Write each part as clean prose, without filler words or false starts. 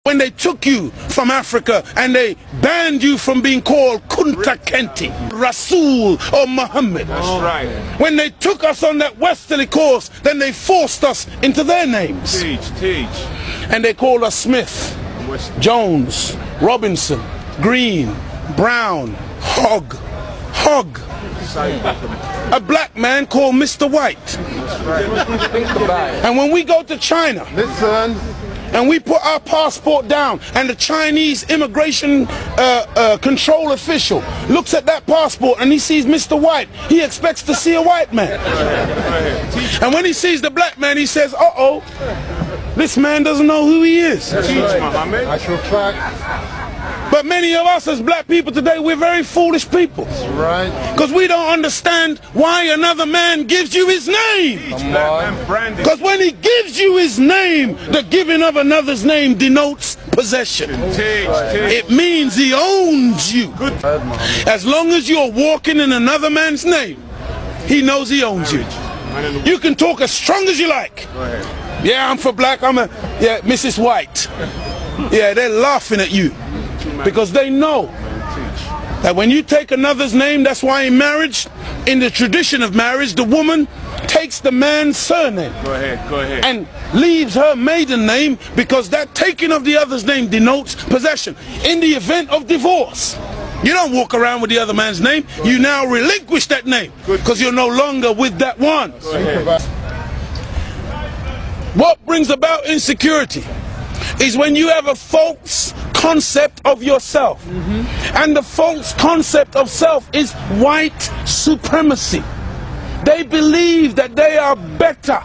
when they took you from Africa and they banned you from being called Kunta Kinte, Rasul or Muhammad. That's right. When they took us on that westerly course, then they forced us into their names. Teach. And they called us Smith, Jones, Robinson, Green, Brown, Hogg. A black man called Mr. White. And when we go to China, and we put our passport down, and the Chinese immigration control official looks at that passport and he sees Mr. White, he expects to see a white man. And when he sees the black man, he says, uh-oh, this man doesn't know who he is. But many of us as black people today, we're very foolish people. Because we don't understand why another man gives you his name. Because when he gives you his name, the giving of another's name denotes possession. It means he owns you. As long as you're walking in another man's name, he knows he owns you. You can talk as strong as you like. Yeah, I'm for black, yeah, Mrs. White. Yeah, they're laughing at you. Because they know that when you take another's name, that's why in marriage, in the tradition of marriage, the woman takes the man's surname. Go ahead. And leaves her maiden name, because that taking of the other's name denotes possession. In the event of divorce, you don't walk around with the other man's name. You now relinquish that name because you're no longer with that one. What brings about insecurity is when you have a false concept of yourself. And the false concept of self is white supremacy. They believe that they are better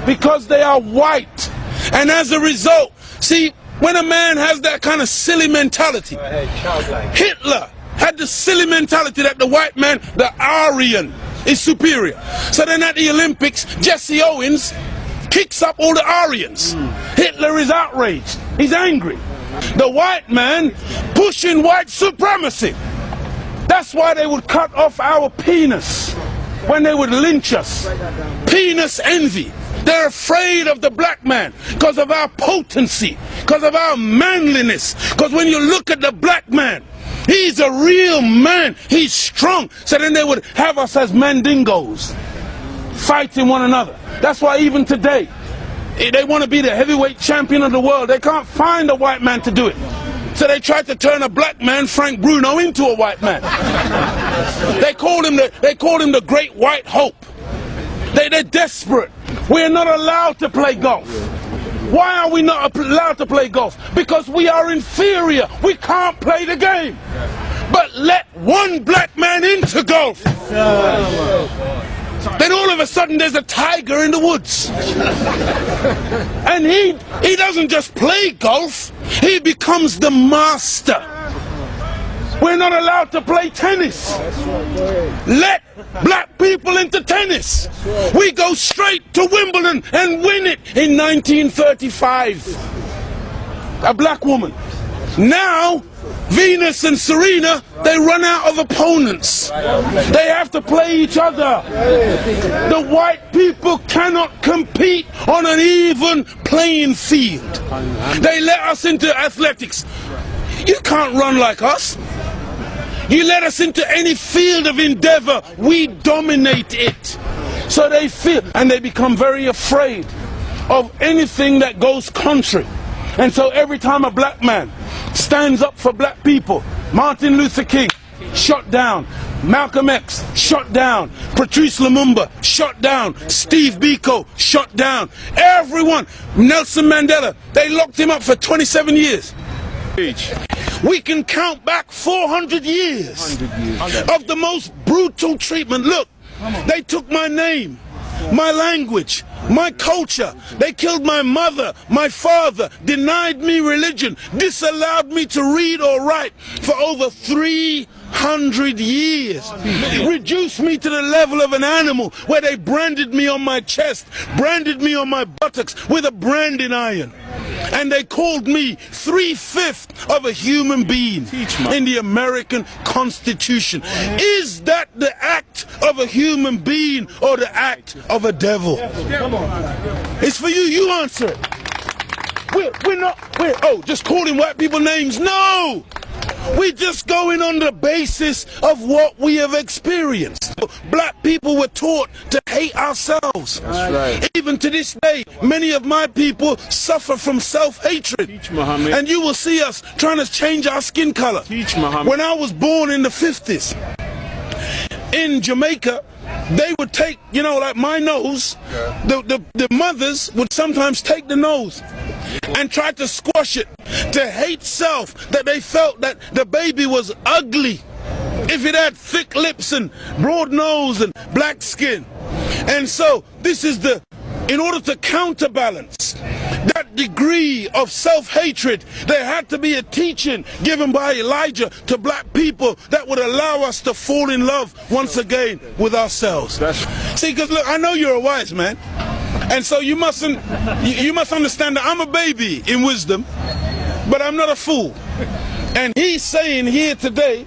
because they are white. And as a result, see, when a man has that kind of silly mentality, Hitler had the silly mentality that the white man, the Aryan, is superior. So then at the Olympics, Jesse Owens kicks up all the Aryans. Hitler is outraged. He's angry. The white man pushing white supremacy. That's why they would cut off our penis when they would lynch us. Penis envy. They're afraid of the black man because of our potency, because of our manliness. Because when you look at the black man, he's a real man. He's strong. So then they would have us as mandingos, fighting one another. That's why even today, they want to be the heavyweight champion of the world. They can't find a white man to do it. So they tried to turn a black man, Frank Bruno, into a white man. They called him the Great White Hope. They're desperate. We're not allowed to play golf. Why are we not allowed to play golf? Because we are inferior. We can't play the game. But let one black man into golf. Then all of a sudden there's a tiger in the woods. And he doesn't just play golf, he becomes the master. We're not allowed to play tennis. Let black people into tennis. We go straight to Wimbledon and win it in 1935. A black woman. Now Venus and Serena, they run out of opponents. They have to play each other. The white people cannot compete on an even playing field. They let us into athletics. You can't run like us. You let us into any field of endeavor, we dominate it. So they feel, and they become very afraid of anything that goes contrary. And so every time a black man stands up for black people, Martin Luther King, shot down. Malcolm X, shot down. Patrice Lumumba, shot down. Steve Biko, shot down. Everyone, Nelson Mandela, they locked him up for 27 years. We can count back 400 years of the most brutal treatment. Look, they took my name, my language, my culture. They killed my mother, my father, denied me religion, disallowed me to read or write for over 300 years. Reduced me to the level of an animal where they branded me on my chest, branded me on my buttocks with a branding iron. And they called me 3/5 of a human being in the American Constitution. Is that the act of a human being or the act of a devil? It's for you, you answer it. we're just calling white people names. No! We're just going on the basis of what we have experienced. Black people were taught to hate ourselves. That's right. Even to this day, many of my people suffer from self-hatred. Teach, Muhammad. And you will see us trying to change our skin color. Teach, Muhammad. When I was born in the 50s, in Jamaica, they would take, you know, like my nose, the mothers would sometimes take the nose and try to squash it, to hate self, that they felt that the baby was ugly if it had thick lips and broad nose and black skin. And so this is in order to counterbalance that degree of self-hatred, there had to be a teaching given by Elijah to black people that would allow us to fall in love once again with ourselves. See, because look, I know you're a wise man, and so you must understand that I'm a baby in wisdom, but I'm not a fool. And he's saying here today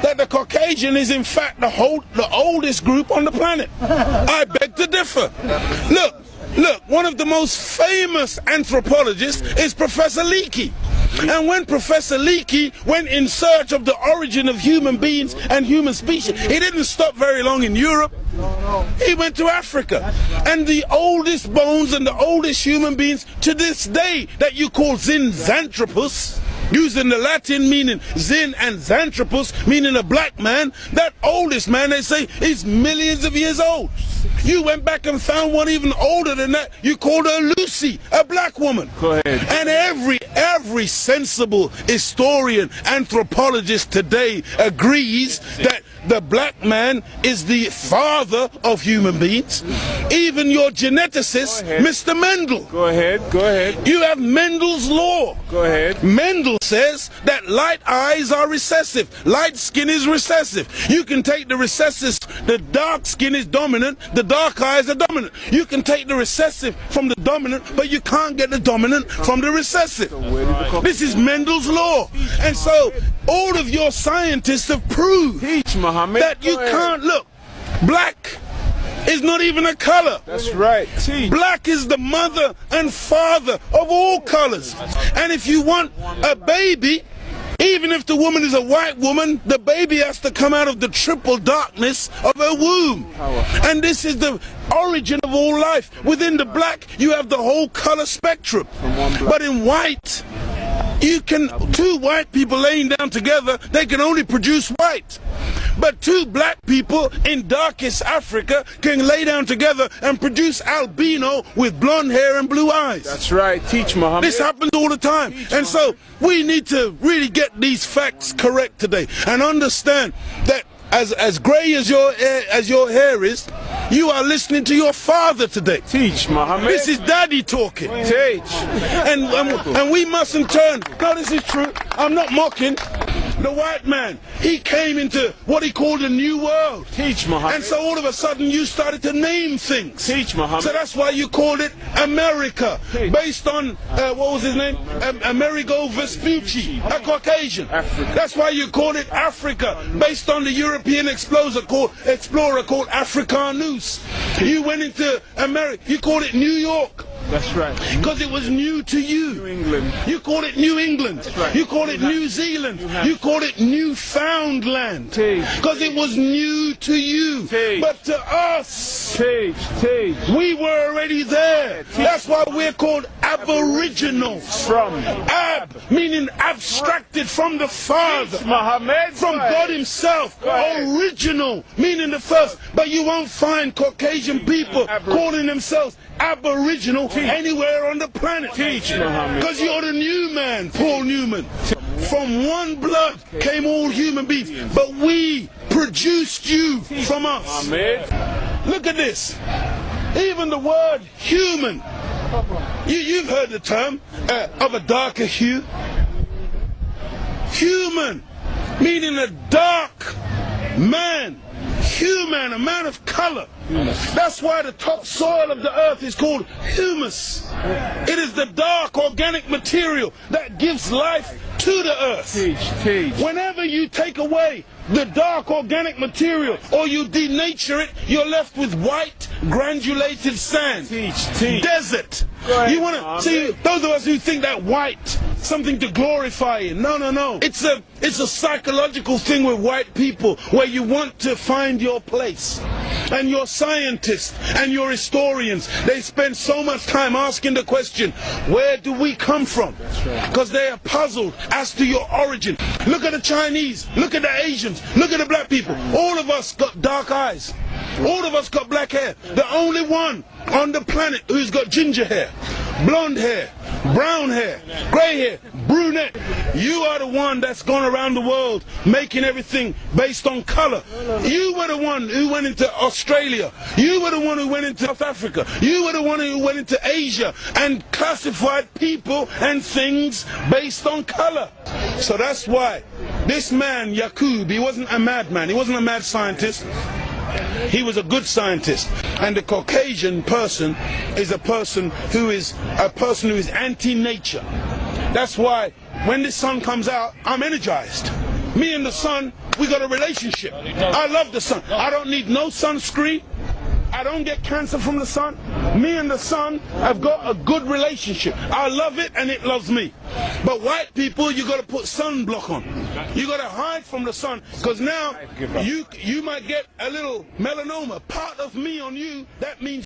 that the Caucasian is in fact the oldest group on the planet. I beg to differ. Look, one of the most famous anthropologists is Professor Leakey. And when Professor Leakey went in search of the origin of human beings and human species, he didn't stop very long in Europe. He went to Africa. And the oldest bones and the oldest human beings to this day that you call Zinjanthropus, using the Latin meaning Zin and Xanthropus, meaning a black man, that oldest man, they say, is millions of years old. You went back and found one even older than that. You called her Lucy, a black woman. Go ahead. And every sensible historian, anthropologist today agrees that the black man is the father of human beings. Even your geneticist, Mr. Mendel. Go ahead. You have Mendel's law. Go ahead. Mendel says that light eyes are recessive, light skin is recessive. You can take the recessive, the dark skin is dominant, the dark eyes are dominant. You can take the recessive from the dominant, but you can't get the dominant from the recessive. This is Mendel's law. And so all of your scientists have proved that you can't look. Black is not even a color. That's right. Black is the mother and father of all colors. And if you want a baby, even if the woman is a white woman, the baby has to come out of the triple darkness of her womb. And this is the origin of all life. Within the black, you have the whole color spectrum. But in white, two white people laying down together, they can only produce white. But two black people in darkest Africa can lay down together and produce albino with blonde hair and blue eyes. That's right. Teach, Muhammad. This happens all the time. And so we need to really get these facts correct today and understand that as gray as your hair is, you are listening to your father today. Teach, Muhammad. This is daddy talking. Teach. And we mustn't turn. No, this is true. I'm not mocking. The white man, he came into what he called a new world. Teach, Muhammad. And so all of a sudden you started to name things. Teach, Muhammad. So that's why you called it America. Based on, what was his name? Amerigo Vespucci, a Caucasian. Africa. That's why you called it Africa. Based on the European explorer called Africanus. You went into America, you called it New York. That's right. Because it was new to you. New England. You called it New England. That's right. You called it New Zealand. You called it Newfoundland. Because it was new to you. But to us, we were already there. That's why we're called Aboriginals. From Ab, meaning abstracted from the Father. Muhammad. From God himself. Original, meaning the first. But you won't find Caucasian people calling themselves Aboriginal anywhere on the planet. Because you're the new man, Paul Newman. From one blood came all human beings, but we produced you from us. Look at this. Even the word human, you've heard the term of a darker hue. Human, meaning a dark man. Human, a man of color. That's why the topsoil of the earth is called humus. It is the dark organic material that gives life to the earth. Whenever you take away the dark organic material or you denature it, you're left with white granulated sand. Teach. Desert. You want to see those of us who think that white something to glorify in. No. It's a psychological thing with white people where you want to find your place. And your scientists and your historians, they spend so much time asking the question, where do we come from? Because they are puzzled as to your origin. Look at the Chinese, look at the Asians, look at the black people. All of us got dark eyes. All of us got black hair. The only one on the planet who's got ginger hair, blonde hair, brown hair, grey hair, brunette. You are the one that's gone around the world making everything based on color. You were the one who went into Australia. You were the one who went into South Africa. You were the one who went into Asia and classified people and things based on color. So that's why this man, Yaqub, he wasn't a madman. He wasn't a mad scientist. He was a good scientist. And the Caucasian person is a person who is anti-nature. That's why when the sun comes out, I'm energized. Me and the sun, we got a relationship. I love the sun. I don't need no sunscreen. I don't get cancer from the sun. Me and the sun have got a good relationship. I love it and it loves me. But white people, you got to put sunblock on. You got to hide from the sun because now you might get a little melanoma. Part of me on you, that means